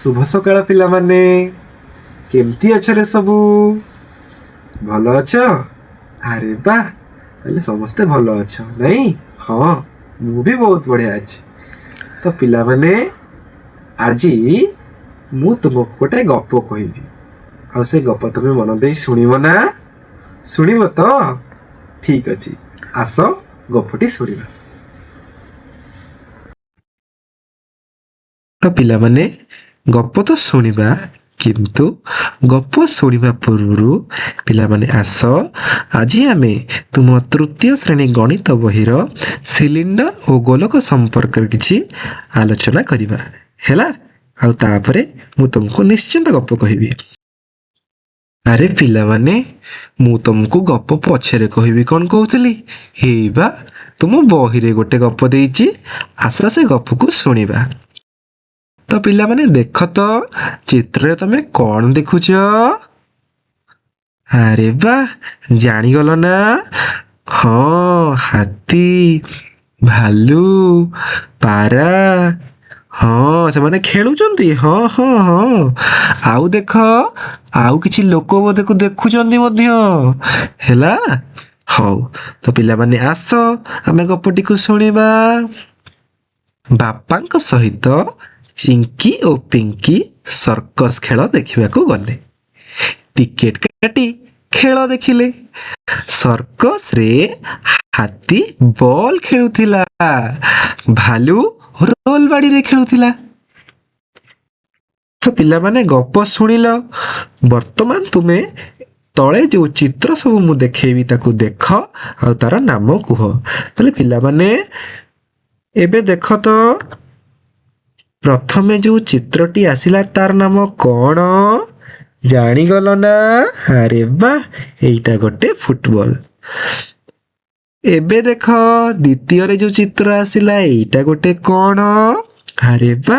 शुभ सकाळ पिलामाने केमती अछ रे सबू भल अछ अरे बा ताले समस्ते भल अछ नहीं हाँ मु भी बहुत बढ़िया अछि तो पिलामाने आजी मु तुमको गोटे गप कहबी आ से गप तुम मन दे शुणिब ना शुणिब तो ठीक अछि आस गपटी शुणिबा तो पिलामाने गप तो शुणिबा किंतु गप शुणिबा पूर्व पिलामाने आस आज आमे तुम तृतीय श्रेणी गणित बहिर सिलिंडर और गोलक संपर्क किछि आलोचना करिबा हैला आ तापरे मु तुमको निश्चिंत गप कहबी। अरे पिलामाने मु तुमको गप पछरे कहबी कोन कहउतली हेबा तुम बहिरे गोटे गप देइछि आस से गप को शुणिबा। तो पिला माने देख तो चित्र तमे कौन देखुछ अरे बा जानी गलो ना हाँ हाथी भालू पारा हाँ से माने खेलुचंती हाँ हाँ हाँ आउ देख आउ किछि लोक बोधे को देखुचंती मध्य हैला हौ तो पिला माने आस आमे गपटी को सुनिबा। बापांक सहित चिंकी और पिंकी सर्कस खेल देखा गले टिकेट काटी खेल देखिले सर्कस रे हाथी बॉल खेलुथिला भालू रोल बाड़ी रे खेलुथिला। तो पिला माने गप सुनिल वर्तमान तुमे तले जो चित्र सब मु देखेबी ताकू देख आ तार नाम कुह तले पिला माने एबे देख तो प्रथमे जो चित्रटी आसिला तार नाम कौन जानीगल ना अरे बा एटा गोटे फुटबॉल। एबे देख द्वितीय रे जो चित्र आसिला एटा गोटे कौन अरे बा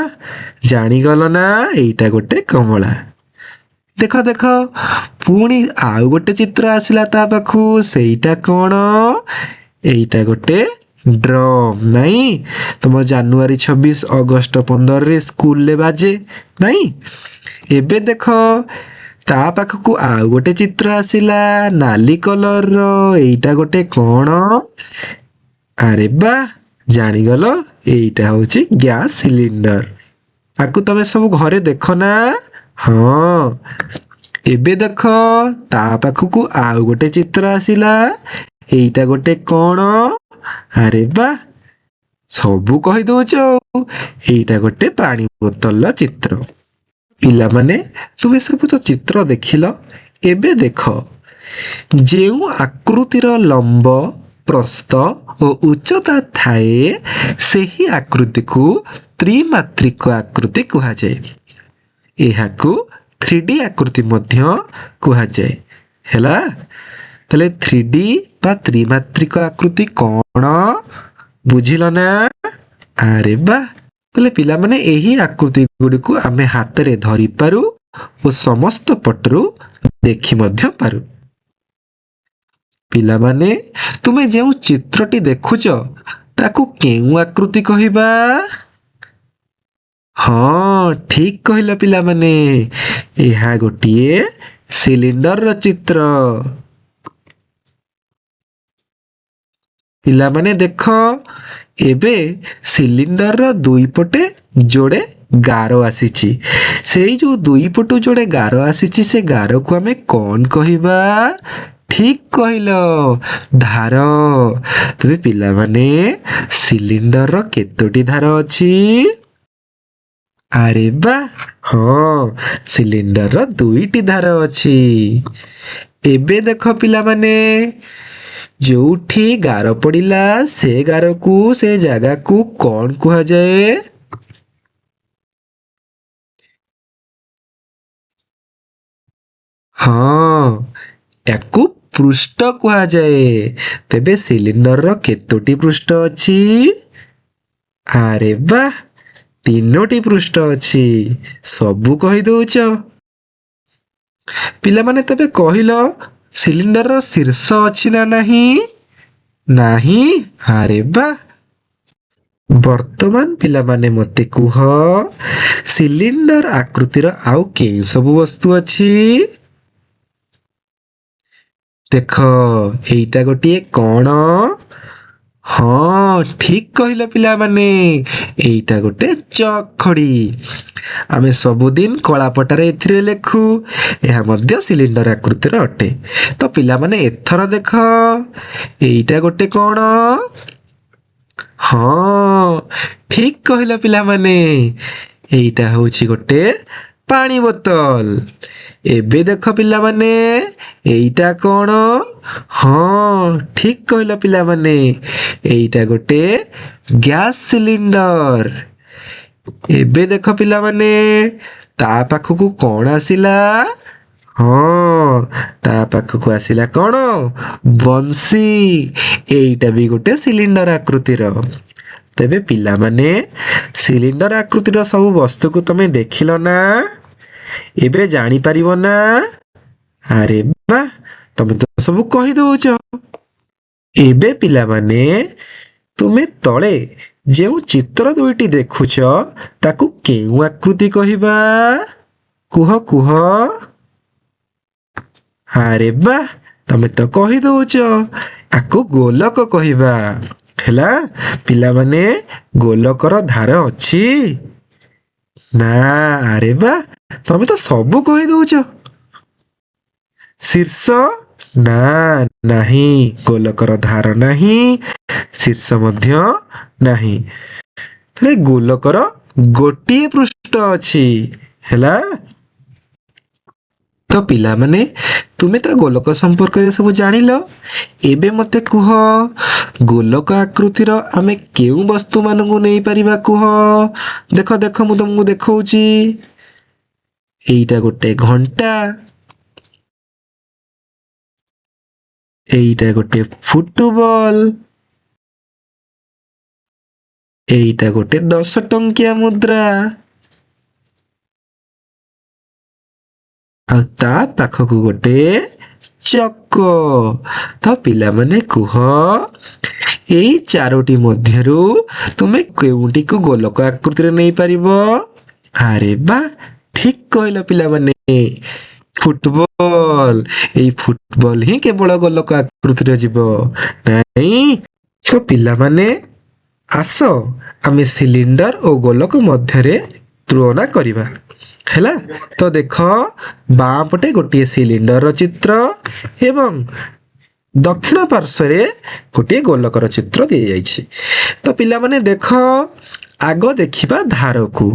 जानीगल ना एटा गोटे कमला। देख देख पुणी आउ गोटे चित्र आसिला ता पाखु सेटा कौन एटा गोटे ड्रम नहीं तुम जनवरी 26 अगस्त 15 रे स्कूल ले बाजे नहीं एबे देख ता पाखकु आ गोटे चित्र आसिला नाली कलर रो एटा गोटे कौन अरे बा जानी गलो एटा होची गैस सिलिंडर आकु तमे सब घरे देखो ना हाँ एबे देख ता पाखकु आ गोटे चित्र आसिला एटा गोटे कौन अरे बा सबू कहि दउछ एटा गोटे पानी बोतल चित्र। पिला माने तुमे सब तो चित्र देखिलो एबे देख जेउ आकृतिर लंब प्रस्थ और उच्चता थाए सेही आकृति को त्रिमात्रिक आकृति कहा जाए एहाकू 3D आकृति मध्य कहा जाए हैला तले 3D बा त्रिमात्रिक आकृति कौन बुझिल ना अरे बा तले पिला माने एही आकृति गुडी को आमे हाथ रे धरि पारू और समस्त पटरू देखि मध्य पारू। पिला माने तुमे जेउ चित्रटी देखुछ ताकू केउ आकृति कहिबा हाँ ठीक कहिला पिला माने एहा गोटिए सिलिंडर रो चित्र। पिला माने देख एबे सिलिंडर रो दुई पटे जोड़े गारो आसीची सेई जो दुई पटू जोड़े गारो आसीची से गारो को हमें कौन कहिबा ठीक कहिलो धार। तुमे पिला माने सिलिंडर रो केतोटी धार अछि अरे बा हाँ सिलिंडर रो दुईटी धार अछि। एबे देख पिला माने जोठी गार पड़िला से गार को से जगह को कौन कहा जाए हाँ याकू पृष्ठ कहा जाए। तेबे सिलिंडर रो केतोटी पृष्ठ अछि अरे बा 3टी पृष्ठ अछि सबू कहि दउछ। पिला माने तबे कहिलो सिलिंडर रो शीर्ष अछि ना नहीं नहीं अरे बा ବର୍ତ୍ତମାନ ପିଲାମାନେ ମତେ କୁହ, ସିଲିଣ୍ଡର ଆକୃତିର ଆଉ କେଉଁ ସବୁ ବସ୍ତୁ ଅଛି? ଦେଖ, ଏଇଟା ଗୋଟିଏ କଣ? ହଁ, ଠିକ କହିଲ ପିଲାମାନେ, ଏଇଟା ଗୋଟେ ଚକଡି। ଆମେ ସବୁଦିନ କଳାପଟାରେ ଏଥିରେ ଲେଖୁ। ଏହା ମଧ୍ୟ ସିଲିଣ୍ଡର ଆକୃତିର ଅଟେ। ତ ପିଲାମାନେ ଏଥର ଦେଖ, ଏଇଟା ଗୋଟେ କଣ? ହଁ, ଠିକ କହିଲ ପିଲାମାନେ, ଏଇଟା ହଉଛି ଗୋଟେ ପାଣି ବୋତଲ। ଏବେ ଦେଖ ପିଲାମାନେ, ଏଇଟା କଣ? ହଁ, ଠିକ କହିଲ ପିଲାମାନେ, ଏଇଟା ଗୋଟେ ଗ୍ୟାସ ସିଲିଣ୍ଡର। ଏବେ ଦେଖ ପିଲାମାନେ, ତା ପାଖକୁ କଣ ଆସିଲା? ହଁ, ତା ପାଖକୁ ଆସିଲା କଣ? ବଂଶୀ। ଏଇଟା ବି ଗୋଟେ ସିଲିଣ୍ଡର ଆକୃତିର। ତେବେ ପିଲାମାନେ, ସିଲିଣ୍ଡର ଆକୃତିର ସବୁ ବସ୍ତୁକୁ ତମେ ଦେଖିଲ ନା? ଏବେ ଜାଣିପାରିବ ନା? ଆରେ ବା, ତମେ ତ ସବୁ କହିଦଉଛ। ଏବେ ପିଲାମାନେ, ତୁମେ ତଳେ ଯେଉଁ ଚିତ୍ର ଦୁଇଟି ଦେଖୁଛ, ତାକୁ କେଉଁ ଆକୃତି କହିବା? କୁହ କୁହ। ଆରେ ବା, ତମେ ତ କହିଦଉଛ। ଆକୁ ଗୋଲକ କହିବା। ହେଲା, ପିଲାମାନେ, ଗୋଲକର ଧାର ଅଛି? ନା, ଆରେ ବା, ତମେ ତ ସବୁ କହିଦଉଛ। ଶୀର୍ଷ? ନା, ନାହିଁ, ଗୋଲକର ଧାର ନାହିଁ, ଶୀର୍ଷ ମଧ୍ୟ ନାହିଁ। ତାହେଲେ ଗୋଲକର ଗୋଟିଏ ପୃଷ୍ଠ ଅଛି। ହେଲା, ତ ପିଲାମାନେ, ତୁମେ ତ ଗୋଲକ ସମ୍ପର୍କରେ ସବୁ ଜାଣିଲ। ଏବେ ମତେ କୁହ, ଗୋଲକ ଆକୃତିର ଆମେ କେଉଁ ବସ୍ତୁ ମାନଙ୍କୁ ନେଇପାରିବା କୁହ? ଦେଖ ଦେଖ, ମୁଁ ତମକୁ ଦେଖଉଛି। ଏଇଟା ଗୋଟେ ଘଣ୍ଟା, ଏଇଟା ଗୋଟେ ଫୁଟବଲ, ଏଇଟା ଗୋଟେ 10 ଟଙ୍କିଆ ମୁଦ୍ରା, ଆଉ ତା ପାଖକୁ ଗୋଟେ ଚକ। ତ ପିଲାମାନେ କୁହ, ଏଇ ଚାରୋଟି ମଧ୍ୟରୁ ତୁମେ କେଉଁଟିକୁ ଗୋଲକ ଆକୃତିରେ ନେଇପାରିବ? ଆରେ ବା, ଠିକ କହିଲ ପିଲାମାନେ, ଫୁଟବଲ। ଏଇ ଫୁଟବଲ ହିଁ କେବଳ ଗୋଲକ ଆକୃତିରେ ଯିବ, ନାଇଁ? ତ ପିଲାମାନେ, ଆସ ଆମେ ସିଲିଣ୍ଡର ଓ ଗୋଲକ ମଧ୍ୟରେ ତୁଳନା କରିବା। ହେଲା, ତ ଦେଖ, ବାଁ ପଟେ ଗୋଟିଏ ସିଲିଣ୍ଡରର ଚିତ୍ର ଏବଂ ଦକ୍ଷିଣ ପାର୍ଶ୍ୱରେ ଗୋଟିଏ ଗୋଲକର ଚିତ୍ର ଦିଆଯାଇଛି। ତ ପିଲାମାନେ ଦେଖ, ଆଗ ଦେଖିବା ଧାରକୁ।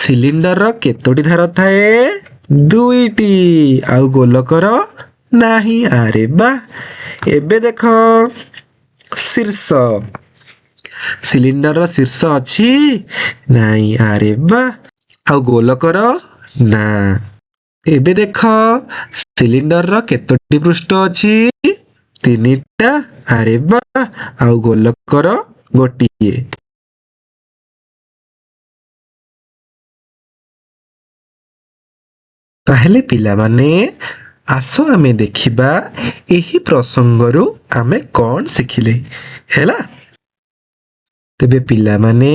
ସିଲିଣ୍ଡରର କେତୋଟି ଧାର ଥାଏ? 2ଟି। ଆଉ ଗୋଲକର ନାହିଁ। ଆରେ ବା, ଏବେ ଦେଖ ଶୀର୍ଷ। ସିଲିଣ୍ଡରର ଶୀର୍ଷ ଅଛି? ନାଇଁ। ଆରେ ବା, ଆଉ ଗୋଲକର? ନା। ଏବେ ଦେଖ, ସିଲିଣ୍ଡରର କେତୋଟି ପୃଷ୍ଠ ଅଛି? 3ଟା। ଆରେ ବା, ଆଉ ଗୋଲକର ଗୋଟିଏ। ତାହେଲେ ପିଲାମାନେ, ଆସ ଆମେ ଦେଖିବା ଏହି ପ୍ରସଙ୍ଗରୁ ଆମେ କଣ ଶିଖିଲେ। ହେଲା, ତେବେ ପିଲାମାନେ,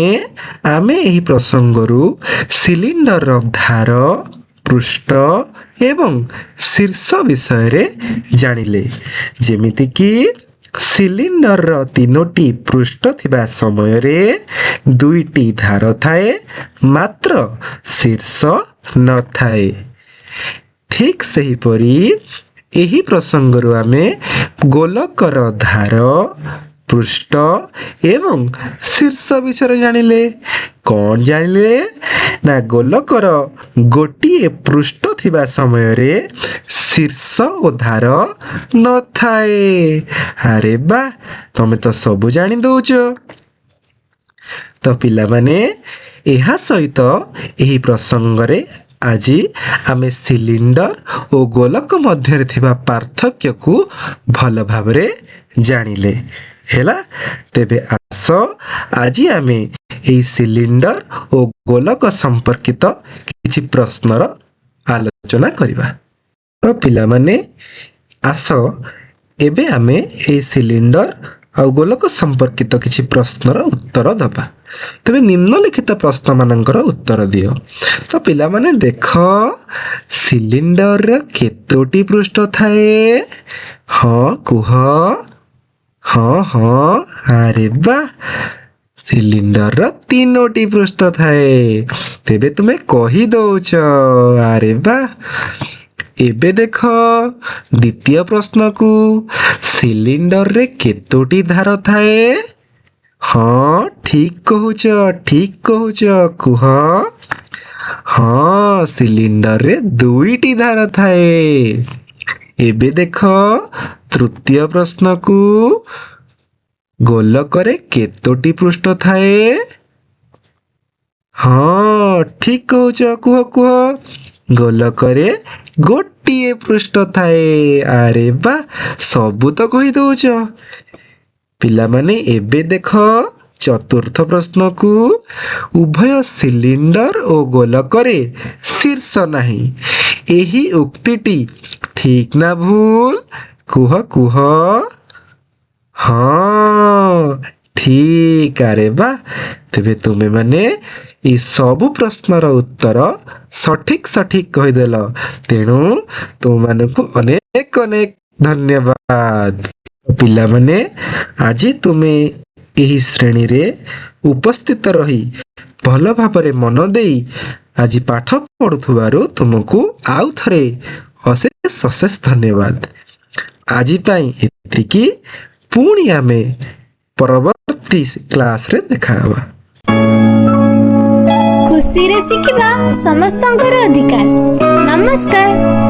ଆମେ ଏହି ପ୍ରସଙ୍ଗରୁ ସିଲିଣ୍ଡରର ଧାର, ପୃଷ୍ଠ ଏବଂ ଶୀର୍ଷ ବିଷୟରେ ଜାଣିଲେ। ଯେମିତିକି ସିଲିଣ୍ଡରର 3ଟି ପୃଷ୍ଠ ଥିବା ସମୟରେ 2ଟି ଧାର ଥାଏ, ମାତ୍ର ଶୀର୍ଷ ନଥାଏ। ଠିକ ସେହିପରି ଏହି ପ୍ରସଙ୍ଗରୁ ଆମେ ଗୋଲକର ଧାର, ପୃଷ୍ଠ ଏବଂ ଶୀର୍ଷ ବିଷୟରେ ଜାଣିଲେ। କଣ ଜାଣିଲେ? ନା ଗୋଲକର ଗୋଟିଏ ପୃଷ୍ଠ ଥିବା ସମୟରେ ଶୀର୍ଷ ଓ ଧାର ନଥାଏ। ଆରେ ବା, ତମେ ତ ସବୁ ଜାଣି ଦଉଛ। ତ ପିଲାମାନେ, ଏହା ସହିତ ଏହି ପ୍ରସଙ୍ଗରେ ଆଜି ଆମେ ସିଲିଣ୍ଡର ଓ ଗୋଲକ ମଧ୍ୟରେ ଥିବା ପାର୍ଥକ୍ୟକୁ ଭଲ ଭାବରେ ଜାଣିଲେ। ହେଲା, ତେବେ ଆସ ଆଜି ଆମେ ଏହି ସିଲିଣ୍ଡର ଓ ଗୋଲକ ସମ୍ପର୍କିତ କିଛି ପ୍ରଶ୍ନର ଆଲୋଚନା କରିବା। ତ ପିଲାମାନେ, ଆସ ଏବେ ଆମେ ଏହି ସିଲିଣ୍ଡର ଆଉ ଗୋଲକ ସମ୍ପର୍କିତ କିଛି ପ୍ରଶ୍ନର ଉତ୍ତର ଦେବା। ତେବେ ନିମ୍ନଲିଖିତ ପ୍ରଶ୍ନମାନଙ୍କର ଉତ୍ତର ଦିଅ। ତ ପିଲାମାନେ ଦେଖ, ସିଲିଣ୍ଡରର କେତୋଟି ପୃଷ୍ଠ ଥାଏ? ହଁ କୁହ। ହଁ ହଁ, ଆରେ ବା, ସିଲିଣ୍ଡରର 3ଟି ପୃଷ୍ଠ ଥାଏ। ତେବେ ତୁମେ କହିଦଉଛ, ଆରେ ବା। ଏବେ ଦେଖ ଦ୍ୱିତୀୟ ପ୍ରଶ୍ନକୁ, ସିଲିଣ୍ଡରରେ କେତୋଟି ଧାର ଥାଏ? ହଁ ଠିକ କହୁଛ, କୁହ। ହଁ, ସିଲିଣ୍ଡରରେ 2ଟି ଧାର ଥାଏ। ଏବେ ଦେଖ ତୃତୀୟ ପ୍ରଶ୍ନକୁ, ଗୋଲକରେ କେତୋଟି ପୃଷ୍ଠ ଥାଏ? ହଁ ଠିକ କହୁଛ, କୁହ। ଗୋଲକରେ ଗୋଟିଏ ପୃଷ୍ଠ ଥାଏ। ଆରେ ବା, ସବୁ ତ କହିଦଉଛ। ପିଲାମାନେ ଏବେ ଦେଖ ଚତୁର୍ଥ ପ୍ରଶ୍ନକୁ, ଉଭୟ ସିଲିଣ୍ଡର ଓ ଗୋଲକରେ ଶୀର୍ଷ ନାହିଁ। ଏହି ଉକ୍ତିଟି ଠିକ ନା ଭୁଲ? କୁହ। ହଁ ଠିକ, ଆରେ ବା। ତେବେ ତୁମେମାନେ এই ସବୁ ପ୍ରଶ୍ନର ଉତ୍ତର ସଠିକ କହିଦେଲ। ତେଣୁ ତୁମମାନଙ୍କୁ ଅନେକ ଧନ୍ୟବାଦ। ପିଲାମାନେ, ଆଜି ତୁମେ ଏହି ଶ୍ରେଣୀରେ ଉପସ୍ଥିତ ରହି ଭଲ ଭାବରେ ମନ ଦେଇ ଆଜି ପାଠ ପଢୁଥିବାରୁ ତୁମକୁ ଆଉ ଥରେ ଅଶେଷ ଧନ୍ୟବାଦ। ଆଜି ପାଇଁ ଏତିକି। ପୁଣି ଆମେ ପରବର୍ତ୍ତୀ କ୍ଲାସରେ ଦେଖା ହେବା। ଖୁସିରେ ଶିଖିବା ସମସ୍ତଙ୍କର ଅଧିକାର। ନମସ୍କାର।